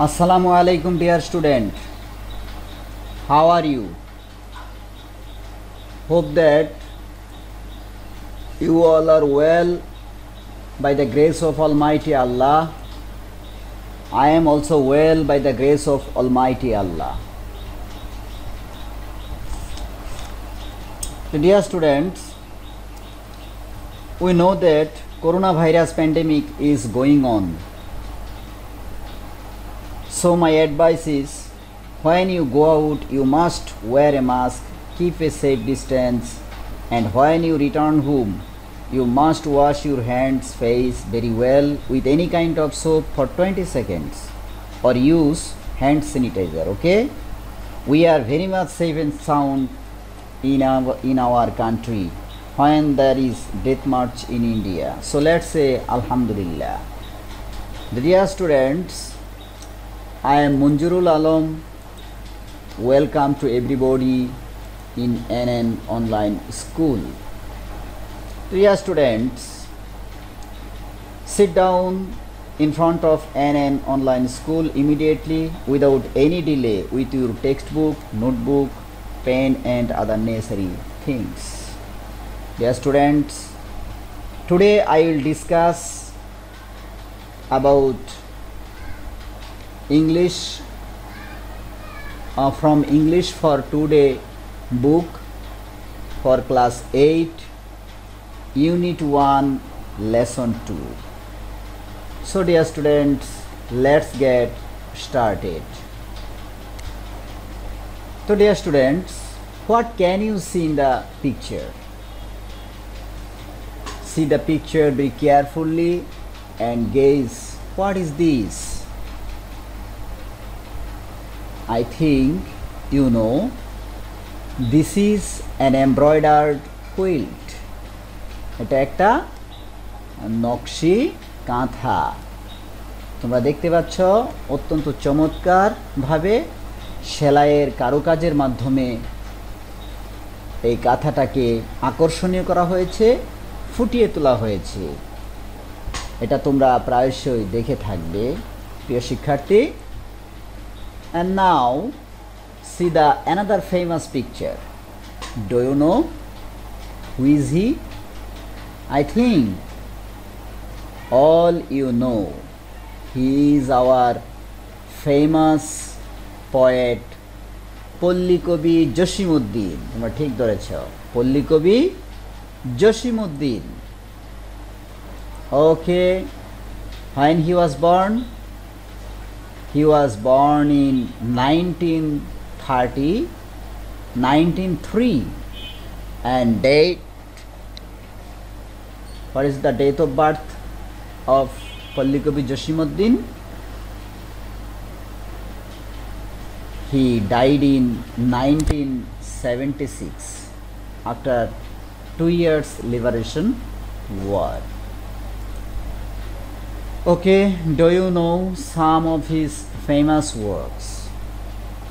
Assalamu alaikum dear student. How are you? Hope that you all are well by the grace of Almighty Allah. I am also well by the grace of Almighty Allah. So dear students, we know that coronavirus pandemic is going on. So my advice is, when you go out, you must wear a mask, keep a safe distance, and when you return home, you must wash your hands, face very well with any kind of soap for 20 seconds or use hand sanitizer, okay? We are very much safe and sound in our country when there is death march in India. So let's say Alhamdulillah. Dear students, I am Munjurul Alam. Welcome to everybody in NN Online School. Dear students, sit down in front of NN Online School immediately without any delay with your textbook, notebook, pen and other necessary things. Dear students, today I will discuss about English from English for Today book for class 8, unit 1, lesson 2. So dear students, let's get started. So dear students, what can you see in the picture? See the picture very carefully and gaze. What is this? I think you know, this is an embroidered quilt. এটা একটা নকশি কাঁথা। তোমরা দেখতে পাচ্ছ অত্যন্ত চমৎকার ভাবে সেলাইয়ের কারুকাজের মাধ্যমে এই কাঁথাটাকে আকর্ষণীয় করা হয়েছে, ফুটিয়ে তোলা হয়েছে। এটা তোমরা প্রায়শই দেখে থাকবে প্রিয় শিক্ষার্থী। And now see the another famous picture. Do you know who is he? I think all you know. He is our famous poet পল্লী কবি জসিমউদ্দিন। তোমরা ঠিক ধরেছ, পল্লী কবি Jasimuddin. Okay, when he was born? He was born in 1903 and date, what is the date of birth of Pallī Kavi Jasimuddin? He died in 1976 after 2 years liberation war. Okay, do you know some of his famous works?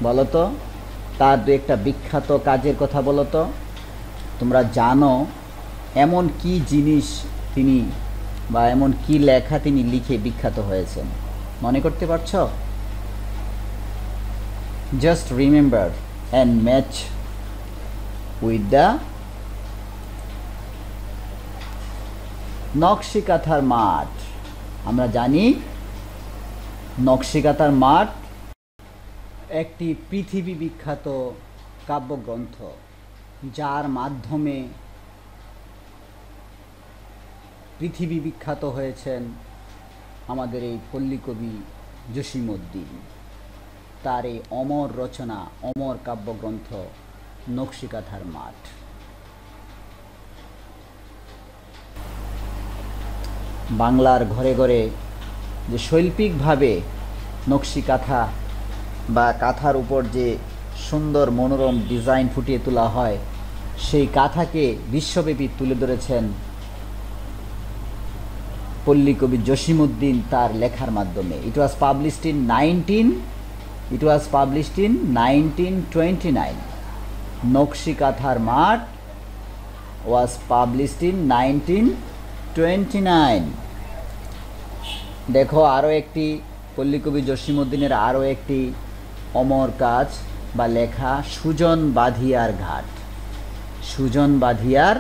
বলো তো তার দু একটা বিখ্যাত কাজের কথা বলো তো। তোমরা জানো এমন কি জিনিস তিনি বা এমন কি লেখা তিনি লিখে বিখ্যাত হয়েছেন, মনে করতে পারছো? Just remember and match with the নকশি কাঁথার মাঠ। আমরা জানি নকশিকাঁথার মাঠ একটি পৃথিবী বিখ্যাত কাব্যগ্রন্থ, যার মাধ্যমে পৃথিবী বিখ্যাত হয়েছেন আমাদের এই পল্লী কবি জসিমউদ্দিন। তার এই অমর রচনা, অমর কাব্যগ্রন্থ নকশিকাঁথার মাঠ। বাংলার ঘরে ঘরে যে শৈল্পিকভাবে নকশি কাঁথা বা কাঁথার উপর যে সুন্দর মনোরম ডিজাইন ফুটিয়ে তোলা হয়, সেই কাঁথাকে বিশ্বব্যাপী তুলে ধরেছেন পল্লী কবি জসিমউদ্দিন তার লেখার মাধ্যমে। It was published in 1929. নকশি কাঁথার মাঠ was published in 1929. দেখো আরও একটি পল্লীকবি জসীমউদ্দিনের আরও একটি অমর কাজ বা লেখা সুজন বাঁধিয়ার ঘাট। সুজন বাঁধিয়ার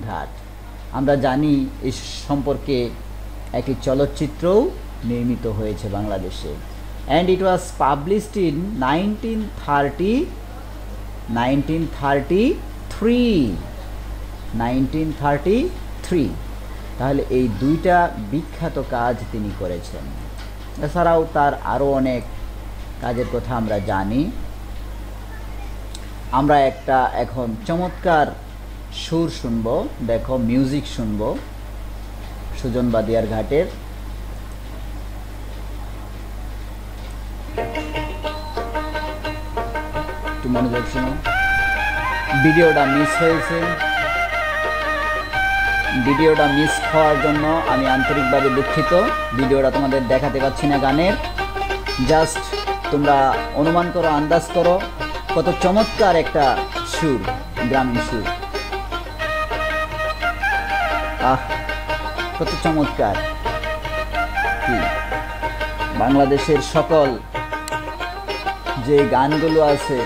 ঘাট, আমরা জানি এই সম্পর্কে একটি চলচ্চিত্রও নির্মিত হয়েছে বাংলাদেশে, and it was published in 1933। তাহলে এই দুইটা বিখ্যাত কাজ তিনি করেছেন। এছাড়াও তার আরও অনেক কাজের কথা আমরা জানি। আমরা একটা এখন চমৎকার সুর শুনব, দেখো মিউজিক শুনব সুজন বাঁধিয়ার ঘাটের। একটু মনোযোগ শুনো। ভিডিওটা মিস হয়েছে, ভিডিওটা মিস হওয়ার জন্য আমি আন্তরিকভাবে দুঃখিত। ভিডিওটা তোমাদের দেখাতে পাচ্ছি না গানের, জাস্ট তোমরা অনুমান করো, আন্দাজ করো কত চমৎকার একটা সুর, গ্রামীণ সুর। কত চমৎকার! বাংলাদেশের সকল যে গানগুলো আছে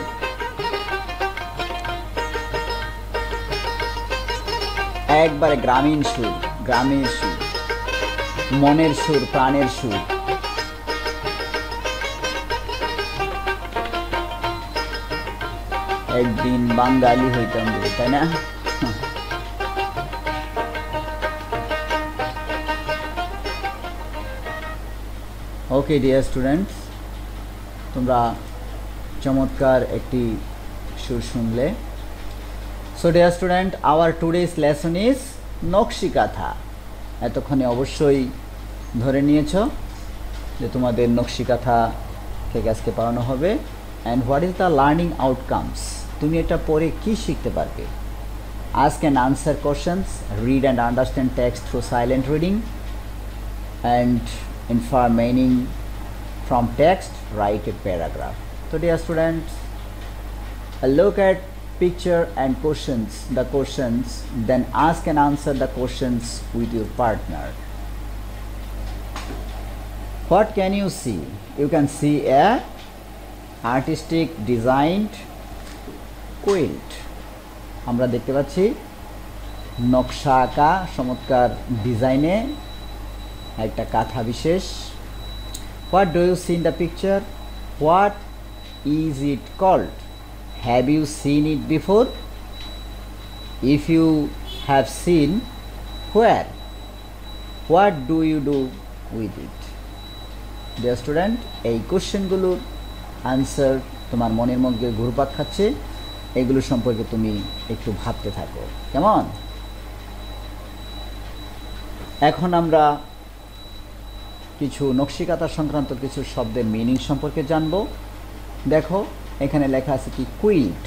একবারে গ্রামীণ সুর, গ্রামের সুর, মনের সুর, প্রাণের সুর। একদিন বাঙালি হইতাম, তাই না? ওকে ডিয়ার স্টুডেন্টস, তোমরা চমৎকার একটি সুর শুনলে। So dear student, hour today's lesson is nakshi kantha. এতক্ষণে অবশ্যই ধরে নিয়েছ যে তোমাদের নকশিকাথা থেকে আজকে পড়ানো হবে। And what is the learning outcomes, তুমি এটা পড়ে কি শিখতে পারবে? Ask and answer questions, read and understand text through silent reading, and infer meaning from text, write a paragraph. So dear students, look at picture and questions, the questions, then ask and answer the questions with your partner. What can you see? You can see a artistic designed quilt. আমরা দেখতে পাচ্ছি নকশা আঁকা চমৎকার ডিজাইনে একটা কাঁথা বিশেষ। What do you see in the picture? What is it called? Have you seen it before? If you have seen, where? What do you do with it? Dear student, এই কোশ্চেনগুলোর আনসার তোমার মনের মধ্যে ঘুরপাক খাচ্ছে, এগুলো সম্পর্কে তুমি একটু ভাবতে থাকো, কেমন? এখন আমরা কিছু নকশিকাঁথা সংক্রান্ত কিছু শব্দের মিনিং সম্পর্কে জানব। দেখো এখানে লেখা আছে কি, কুইল্ট।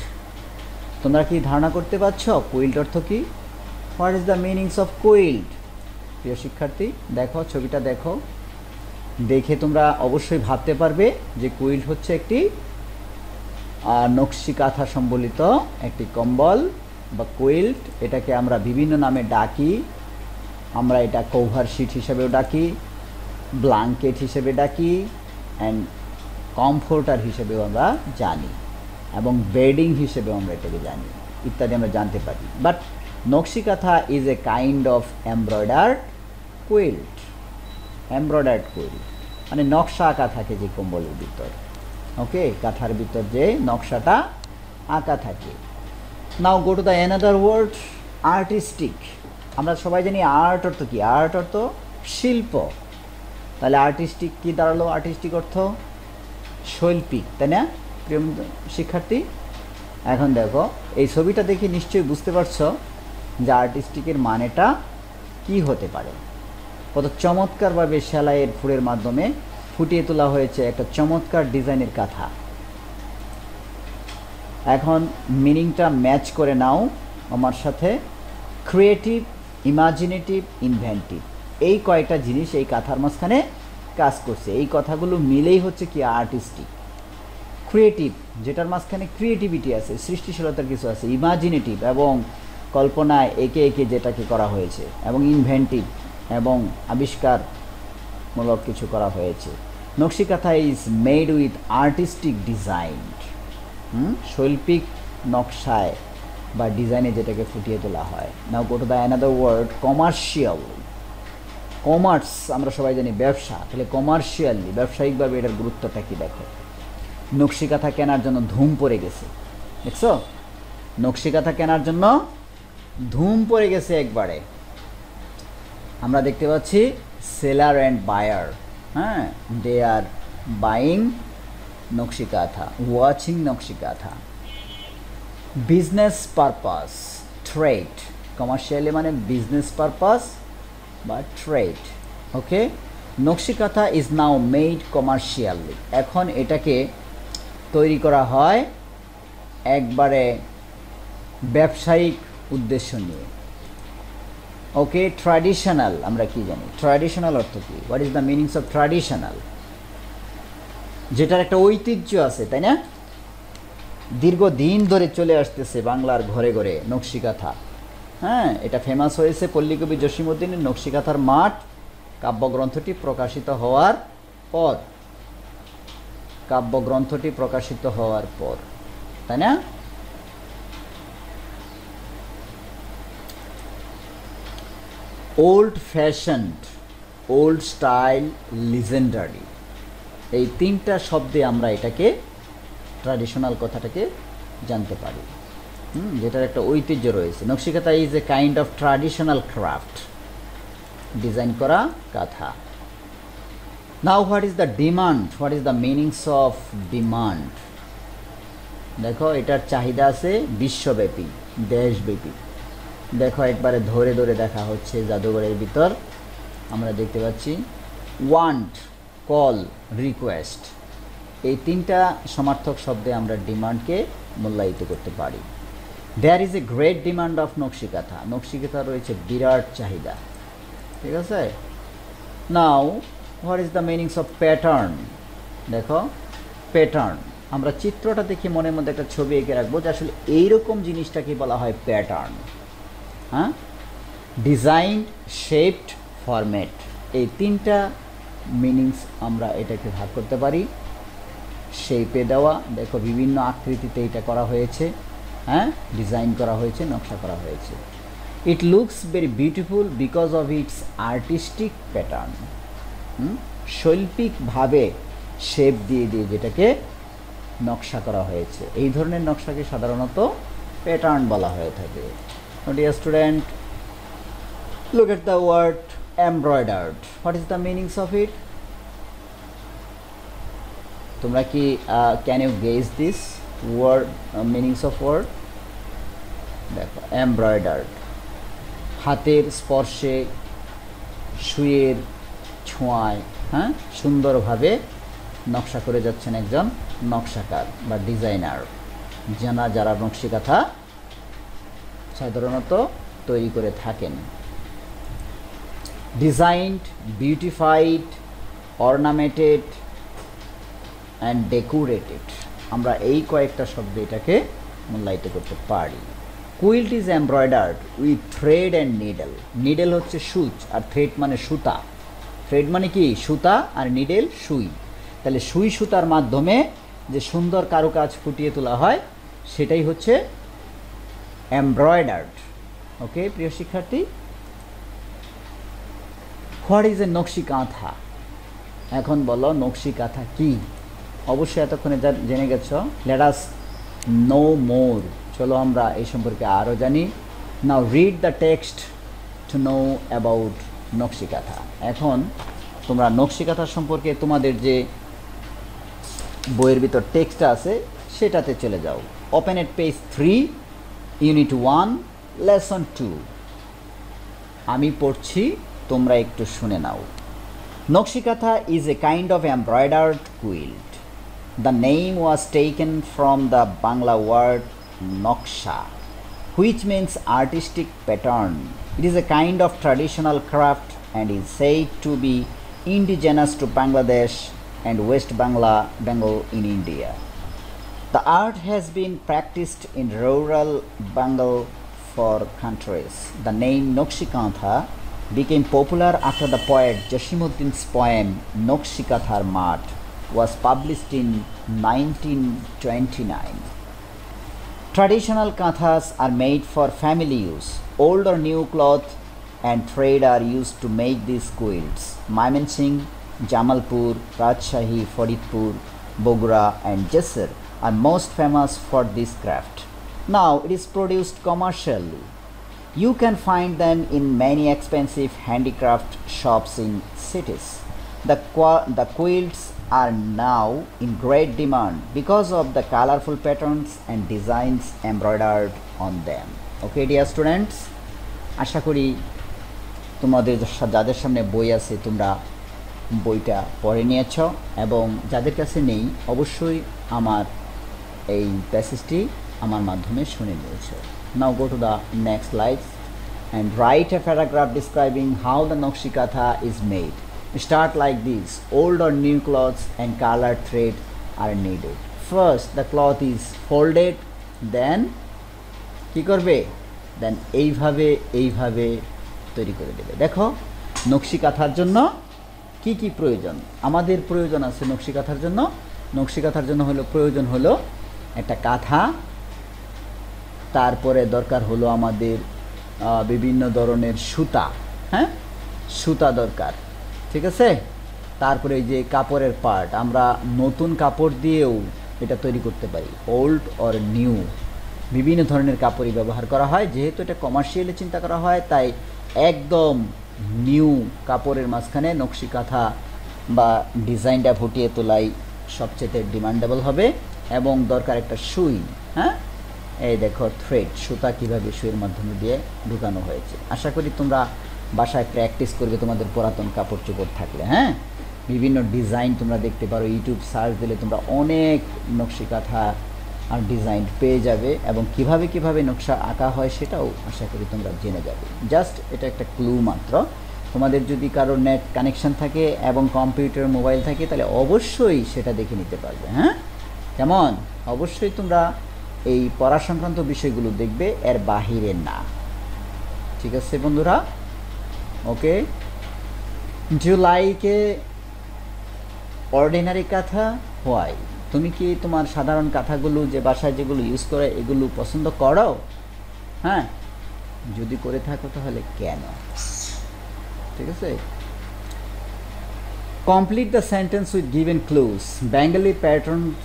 তোমরা কি ধারণা করতে পারছো কুইল্ট অর্থ কি? What is the meanings of quilt? প্রিয় শিক্ষার্থী, দেখো ছবিটা দেখো, দেখে তোমরা অবশ্যই ভাবতে পারবে যে কুইল্ট হচ্ছে একটি নকশিকাঁথা সম্বলিত একটি কম্বল বা কুইল্ট। এটাকে আমরা বিভিন্ন নামে ডাকি। আমরা এটা কভার শিট হিসেবেও ডাকি, ব্ল্যাঙ্কেট হিসেবে ডাকি, অ্যান্ড কমফোর্টার হিসেবেও আমরা জানি, এবং বেডিং হিসেবেও আমরা এটাকে জানি, ইত্যাদি আমরা জানতে পারি। But Nakshi Kantha is a kind of embroidered quilt. Embroidered quilt মানে নকশা আঁকা থাকে যে কম্বলের ভিতর, ওকে, কাঁথার ভিতর যে নকশাটা আঁকা থাকে। Now go to the another word, artistic. আমরা সবাই জানি আর্ট অর্থ কি? আর্ট অর্থ শিল্প। তাহলে আর্টিস্টিক কি দাঁড়ালো? আর্টিস্টিক অর্থ শৈল্পিক, তাই না প্রিয় শিক্ষার্থী? এখন দেখো এই ছবিটা দেখে নিশ্চয়ই বুঝতে পারছো যে আর্টিস্টিকের মানেটা কি হতে পারে। কত চমৎকারভাবে সেলাইয়ের ফুলের মাধ্যমে ফুটিয়ে তোলা হয়েছে একটা চমৎকার ডিজাইনের কাঁথা। এখন মিনিংটা ম্যাচ করে নাও আমার সাথে। ক্রিয়েটিভ, ইমাজিনেটিভ, ইনভেন্টিভ, এই কয়েকটা জিনিস এই কাঁথার মাঝখানে কাজ করছে। এই কথাগুলো মিলেই হচ্ছে কি আর্টিস্টিক। ক্রিয়েটিভ, যেটার মাঝখানে ক্রিয়েটিভিটি আছে, সৃষ্টিশীলতার কিছু আছে। ইমাজিনেটিভ, এবং কল্পনায় একে একে যেটাকে করা হয়েছে। এবং ইনভেন্টিভ, এবং আবিষ্কারমূলক কিছু করা হয়েছে। Nakshikantha is made with artistic design, শৈল্পিক নকশায় বা ডিজাইনে যেটাকে ফুটিয়ে তোলা হয়। Now go to the another word commercial. Commerce আমরা সবাই জানি ব্যবসা, তাহলে কমার্শিয়ালি ব্যবসায়িকভাবে এটার গুরুত্বটা কি দেখো। নকশিকাঁথা কেনার জন্য ধুম পড়ে গেছে, দেখছো? নকশিকাঁথা কেনার জন্য ধুম পড়ে গেছে একবারে। আমরা দেখতে পাচ্ছি সেলার অ্যান্ড বায়ার, হ্যাঁ, they are buying nakshikantha, watching nakshikantha. Business purpose, trade, commercially মানে বিজনেস পারপাস বা trade, okay. Nakshikantha is now made commercially, এখন এটাকে তৈরি করা হয় একবারে ব্যবসায়িক উদ্দেশ্য নিয়ে, ওকে। ট্র্যাডিশনাল আমরা কি জানি, ট্র্যাডিশনাল অর্থ কি? What is the meanings of traditional? যেটার একটা ঐতিহ্য আছে, তাই না? দীর্ঘদিন ধরে চলে আসতেছে বাংলার ঘরে ঘরে নকশিকাঁথা, হ্যাঁ। এটা ফেমাস হয়েছে পল্লীকবি জসীমউদ্দীনের নকশিকাঁথার মাঠ কাব্যগ্রন্থটি প্রকাশিত হওয়ার পর, কাব্যগ্রন্থটি প্রকাশিত হওয়ার পর, তাই না? ওল্ড ফ্যাশনড, ওল্ড স্টাইল, লিজেন্ডারি, এই তিনটা শব্দে আমরা এটাকে ট্র্যাডিশনাল কথাটাকে জানতে পারি, যেটার একটা ঐতিহ্য রয়েছে। Nakshi Kantha is a kind of traditional craft, design করা কাঁথা। নাও what is the demand, what is the meanings of demand? দেখো এটার চাহিদা আছে বিশ্বব্যাপী, দেশব্যাপী। দেখো একবারে ধরে ধরে দেখা হচ্ছে জাদুঘরের ভিতর, আমরা দেখতে পাচ্ছি ওয়ান্ট, কল, রিকোয়েস্ট, এই তিনটা সমার্থক শব্দে আমরা ডিমান্ডকে মূল্যায়িত করতে পারি। There is a great demand of nakshi kantha, nakshi kantha রয়েছে বিরাট চাহিদা, ঠিক আছে। Now what is the meanings of pattern? দেখো প্যাটার্ন, আমরা চিত্রটা দেখে মনের মধ্যে একটা ছবি এঁকে রাখবো যে আসলে এইরকম জিনিসটাকে বলা হয় প্যাটার্ন, হ্যাঁ। ডিজাইন, শেপড, ফরম্যাট, এই তিনটা মিনিংস আমরা এটাকে ভাগ করতে পারি। শেপে দেওয়া, দেখো বিভিন্ন আকৃতিতে এটা করা হয়েছে, হ্যাঁ, ডিজাইন করা হয়েছে, নকশা করা হয়েছে। It looks very beautiful because of its artistic pattern, শৈল্পিকভাবে শেপ দিয়ে দিয়ে যেটাকে নকশা করা হয়েছে, এই ধরনের নকশাকে সাধারণত প্যাটার্ন বলা হয়ে থাকে। Dear student, look at the word embroidered. What is the meanings of it? তোমরা কি can you guess this word, meanings of word? দেখো embroidered, হাতের স্পর্শে, সুইয়ের ছোঁয়ায়, হ্যাঁ, সুন্দরভাবে নকশা করে যাচ্ছেন একজন নকশাকার বা ডিজাইনার, যারা নকশিকাঁথা সাধারণত তৈরি করে থাকেন। ডিজাইনড, বিউটিফাইড, অর্নামেন্টেড অ্যান্ড ডেকোরেটেড, আমরা এই কয়েকটা শব্দ এটাকে মূল্যায়িত করতে পারি। Quilt is embroidered with thread and needle, needle হচ্ছে সূচ আর থ্রেড মানে সুতা, থ্রেড মানে কি সুতা আর নিডেল সুই, তাহলে সুই সুতার মাধ্যমে যে সুন্দর কারুকাজ ফুটিয়ে তোলা হয় সেটাই হচ্ছে এমব্রয়ডার্ড, ওকে প্রিয় শিক্ষার্থী। What is a Nakshi Kantha? এখন বলো নকশিকাঁথা কি? অবশ্যই এতক্ষণে জেনে গেছো। লেট আস নো মোর, চলো আমরা এই সম্পর্কে আরও জানি। Now read the text to know about Nakshi Kantha. এখন তোমরা নকশিকাঁথা সম্পর্কে তোমাদের যে বইয়ের ভিতর টেক্সট আছে সেটাতে চলে যাও। ওপেন এট পেজ 3, ইউনিট 1, লেসন 2। আমি পড়ছি, তোমরা একটু শুনে নাও। Nakshi Kantha is a kind of embroidered quilt. The name was taken from the Bangla word noksha, which means artistic pattern. It is a kind of traditional craft and is said to be indigenous to Bangladesh and West Bengal in India. The art has been practiced in rural Bengal for centuries. The name Nokshikantha became popular after the poet Jasimuddin's poem Nokshikathar Math was published in 1929. Traditional kathas are made for family use. Old or new cloth and thread are used to make these quilts. Mymensingh, Jamalpur, Rajshahi, Faridpur, Bogra and Jessar are most famous for this craft. Now it is produced commercially. You can find them in many expensive handicraft shops in cities. The quilts are now in great demand because of the colorful patterns and designs embroidered on them. Okay dear students, আশা করি তোমাদের যাদের সামনে বই আছে তোমরা বইটা পড়ে নিয়েছো এবং যাদের কাছে নেই অবশ্যই আমার এই প্যাসেজটি আমার মাধ্যমে শুনে নিয়েছো। Now go to the next slide and write a paragraph describing how the Nokshikatha is made. Start like this: old or new cloths and colored thread are needed. First the cloth is folded, then কি করবে, দেন এইভাবে তৈরি করে দেবে। দেখো নকশিকাথার জন্য কি কি প্রয়োজন, আমাদের প্রয়োজন আছে নকশিকাথার জন্য। নকশিকাথার জন্য প্রয়োজন হলো একটা কাঁথা, তারপরে দরকার হলো আমাদের বিভিন্ন ধরনের সুতা, হ্যাঁ সুতা দরকার, ঠিক আছে। তারপরে এই যে কাপড়ের পার্ট, আমরা নতুন কাপড় দিয়েও এটা তৈরি করতে পারি, ওল্ড অর নিউ বিভিন্ন ধরনের কাপড়ই ব্যবহার করা হয়। যেহেতু এটা কমার্শিয়ালি চিন্তা করা হয় তাই একদম নিউ কাপড়ের মাঝখানে নকশিকাঁথা বা ডিজাইনটা ফুটিয়ে তোলাই সবচেয়ে ডিমান্ডেবল হবে। এবং দরকার একটা সুই, হ্যাঁ এই দেখো থ্রেড, সুতা কীভাবে সুইয়ের মাধ্যমে দিয়ে ঢুকানো হয়েছে। আশা করি তোমরা বাসায় প্র্যাকটিস করবে তোমাদের পুরাতন কাপড় চোপড় থাকলে। হ্যাঁ বিভিন্ন ডিজাইন তোমরা দেখতে পারো, ইউটিউব সার্চ দিলে তোমরা অনেক নকশিকাঁথা আর ডিজাইন পেয়ে যাবে এবং কিভাবে নকশা আঁকা হয় সেটাও আশা করি তোমরা জেনে যাবে। জাস্ট এটা একটা ক্লু মাত্র। তোমাদের যদি কারো নেট কানেকশন থাকে এবং কম্পিউটার মোবাইল থাকে তাহলে অবশ্যই সেটা দেখে নিতে পারবে। হ্যাঁ কেমন, অবশ্যই তোমরা এই পড়া সংক্রান্ত বিষয়গুলো দেখবে, এর বাহিরে না। ঠিক আছে বন্ধুরা, ওকে। ডু লাইক এ অর্ডিনারি কাঁথা? হোয়াই? তুমি কি তোমার সাধারণ কাঁথাগুলো যে বাসায় যেগুলো ইউজ করে এগুলো পছন্দ করো? হ্যাঁ যদি করে থাকো তাহলে কেন? ঠিক আছে। Complete the sentence with given clues. Bengali patterns,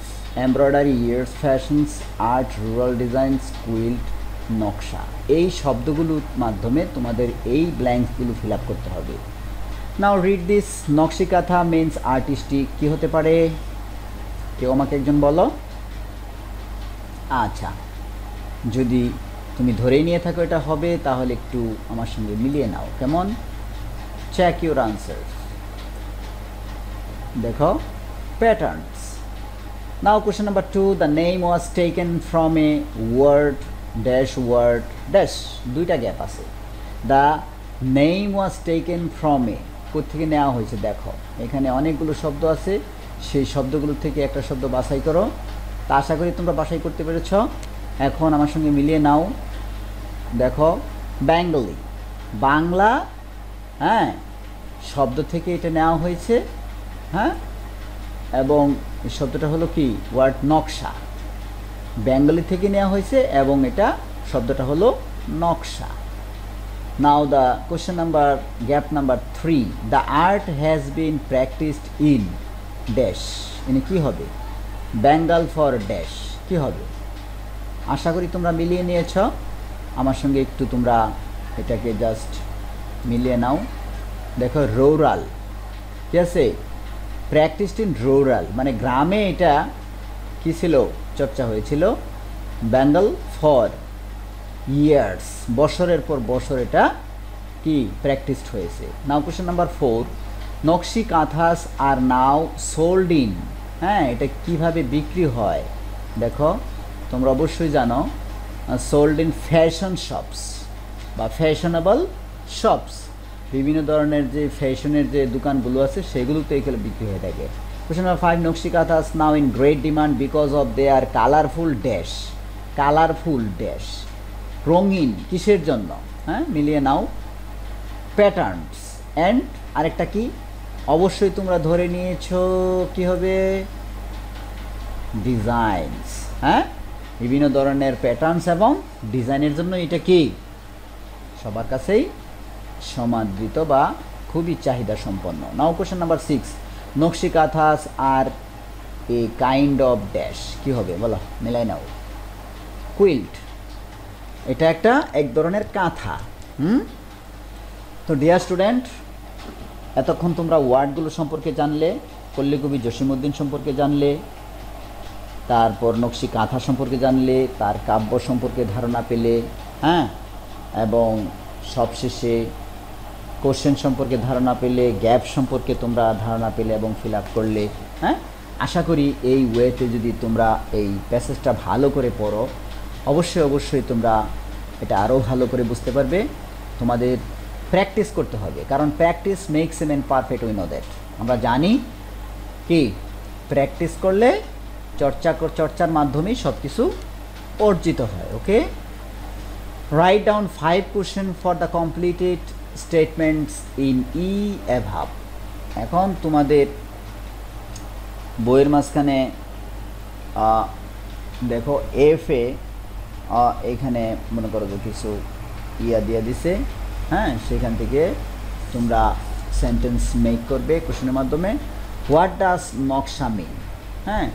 embroidery, years, fashions, art, rural designs, quilt, নকশা, এই শব্দগুলোর মাধ্যমে তোমাদের এই ব্ল্যাঙ্কসগুলো ফিল আপ করতে হবে। Now read this. Nakshikantha means artistic, কী হতে পারে? কেউ আমাকে একজন বলো। আচ্ছা যদি তুমি ধরেই নিয়ে থাকো এটা হবে তাহলে একটু আমার সঙ্গে মিলিয়ে নাও। কেমন? Check your answer. দেখো patterns. Now question number 2, the name was taken from a word dash, দুইটা গ্যাপ আছে। The name was taken from a, কোত্থেকে নেওয়া হয়েছে? দেখো এখানে অনেকগুলো শব্দ আছে, সেই শব্দগুলো থেকে একটা শব্দ বাছাই করো। তা আশা করি তোমরা বাছাই করতে পেরেছ। এখন আমার সঙ্গে মিলিয়ে নাও। দেখো বেঙ্গলি, বাংলা, হ্যাঁ শব্দ থেকে এটা নেওয়া হয়েছে, হ্যাঁ এবং শব্দটা হলো কি? ওয়ার্ড নকশা, বেঙ্গলি থেকে নেওয়া হয়েছে এবং এটা শব্দটা হলো নকশা। Now the question number, gap number 3, the art has been practised in dash, এনে কী হবে? বেঙ্গল ফর ড্যাশ, কী হবে? আশা করি তোমরা মিলিয়ে নিয়েছ। আমার সঙ্গে একটু তোমরা এটাকে জাস্ট মিলিয়ে নাও। দেখো রুরাল, ঠিক আছে, প্র্যাকটিসড ইন রুরাল মানে গ্রামে এটা কী ছিল? চর্চা হয়েছিল। বেঙ্গল ফর ইয়ার্স, বছরের পর বছর এটা কি প্র্যাকটিসড হয়েছে। নাও কোয়েশ্চেন নাম্বার 4, নকশি কাঁথাস আর নাও সোল্ড ইন, হ্যাঁ এটা কিভাবে বিক্রি হয়? দেখো তোমরা অবশ্যই জানো সোল্ড ইন ফ্যাশন শপস বা ফ্যাশনেবল শপস, বিভিন্ন ধরনের যে ফ্যাশনের যে দোকানগুলো আছে সেগুলোতে এগুলো বিক্রি হয়ে থাকে। Question number 5, nakshi kanthas now in great demand because of their colourful dash, colourful dash রঙিন কিসের জন্য? হ্যাঁ মিলিয়ে নাও। প্যাটার্নস অ্যান্ড আরেকটা কি অবশ্যই তোমরা ধরে নিয়েছো কি হবে ডিজাইনস। হ্যাঁ, বিভিন্ন ধরনের প্যাটার্নস এবং ডিজাইনের জন্য এটা কি সবার কাছেই সমাদৃত বা খুবই চাহিদা সম্পন্ন। নাও কোশ্চেন নাম্বার 6, নকশি কাঁথাস আর এ কাইন্ড অফ ড্যাশ কি হবে বলো, মেলাই নাও। কুইল্ট, এটা একটা এক ধরনের কাঁথা। তো ডিয়ার স্টুডেন্ট, এতক্ষণ তোমরা ওয়ার্ডগুলো সম্পর্কে জানলে, পল্লীকবি জসীমউদ্দিন সম্পর্কে জানলে, তারপর নকশি কাঁথা সম্পর্কে জানলে, তার কাব্য সম্পর্কে ধারণা পেলে, হ্যাঁ, এবং সবশেষে কোশ্চেন সম্পর্কে ধারণা পেলে, গ্যাপ সম্পর্কে তোমরা ধারণা পেলে এবং ফিল আপ করলে। হ্যাঁ, আশা করি এই ওয়েতে যদি তোমরা এই প্যাসেজটা ভালো করে পড়ো, অবশ্যই তোমরা এটা আরও ভালো করে বুঝতে পারবে। তোমাদের প্র্যাকটিস করতে হবে, কারণ practice makes a man perfect, we know that. আমরা জানি কি প্র্যাকটিস করলে চর্চার মাধ্যমেই সব কিছু অর্জিত হয়। Okay, write down 5 question for the completed statements in the above. এখন তোমাদের বইয়ের মাঝখানে দেখো এফে এখানে মনে করো যে কিছু দিয়ে দিছে, হ্যাঁ, সেখান থেকে তোমরা সেন্টেন্স মেক করবে কোশ্চেনের মাধ্যমে। হোয়াট ডাজ নকশা মিন? হ্যাঁ,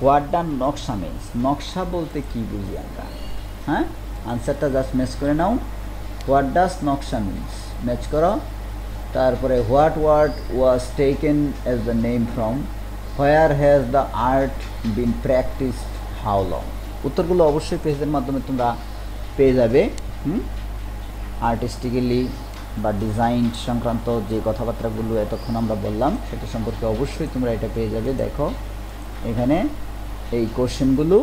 হোয়াট ডান নকশা মিনস, নকশা বলতে কি বুঝি আমরা? হ্যাঁ, আনসারটা জাস্ট ম্যাচ করে নাও। What does naksha means match করো। তারপরে what word was taken as the name from, where has the art been practised, how long. উত্তরগুলো অবশ্যই পেজের মাধ্যমে তোমরা পেয়ে যাবে। আর্টিস্টিক্যালি বা ডিজাইন সংক্রান্ত যে কথাবার্তাগুলো এতক্ষণ আমরা বললাম সেটা সম্পর্কে অবশ্যই তোমরা এটা পেয়ে যাবে। দেখো এখানে এই কোশ্চেনগুলো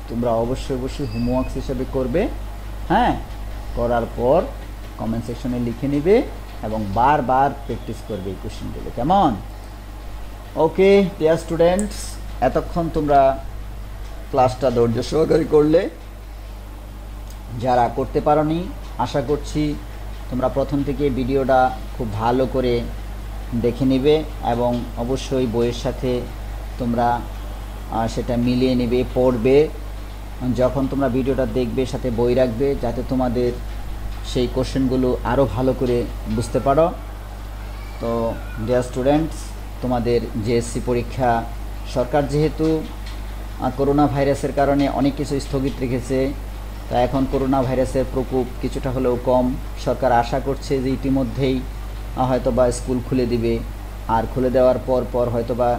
তোমরা অবশ্যই হোমওয়ার্কস হিসেবে করবে। হ্যাঁ, করার পর কমেন্ট সেকশনে লিখে নেবে এবং বারবার প্র্যাকটিস করবে এই কোশ্চেনগুলো, কেমন? ওকে ডিয়ার স্টুডেন্টস, এতক্ষণ তোমরা ক্লাসটা ধৈর্য সহকারে করলে। যারা করতে পারোনি, আশা করছি তোমরা প্রথম থেকে ভিডিওটা খুব ভালো করে দেখে নেবে এবং অবশ্যই বইয়ের সাথে তোমরা সেটা মিলিয়ে নেবে, পড়বে। যখন তোমরা ভিডিওটা দেখবে সাথে বই রাখবে, যাতে তোমাদের সেই কোশ্চেনগুলো আরও ভালো করে বুঝতে পারো। তো ডিয়ার স্টুডেন্টস, তোমাদের জেএসসি পরীক্ষা সরকার যেহেতু করোনা ভাইরাসের কারণে অনেক কিছু স্থগিত রেখেছে, তা এখন করোনা ভাইরাসের প্রকোপ কিছুটা হলেও কম। সরকার আশা করছে যে ইতিমধ্যেই হয়তোবা স্কুল খুলে দিবে, আর খুলে দেওয়ার পর হয়তোবা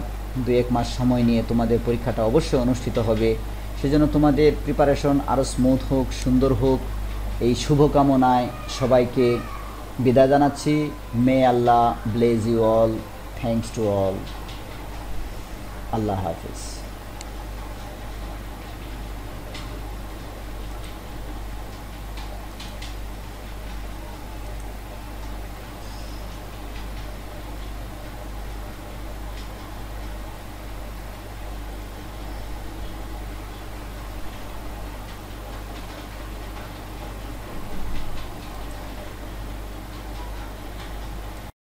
2-1 মাস সময় নিয়ে তোমাদের পরীক্ষাটা অবশ্যই অনুষ্ঠিত হবে। সেজন্য তোমাদের প্রিপারেশন আরও স্মুথ হোক, সুন্দর হোক, এই শুভকামনায় সবাইকে বিদায় জানাচ্ছি। May Allah bless you all, thanks to all, আল্লাহ হাফিজ।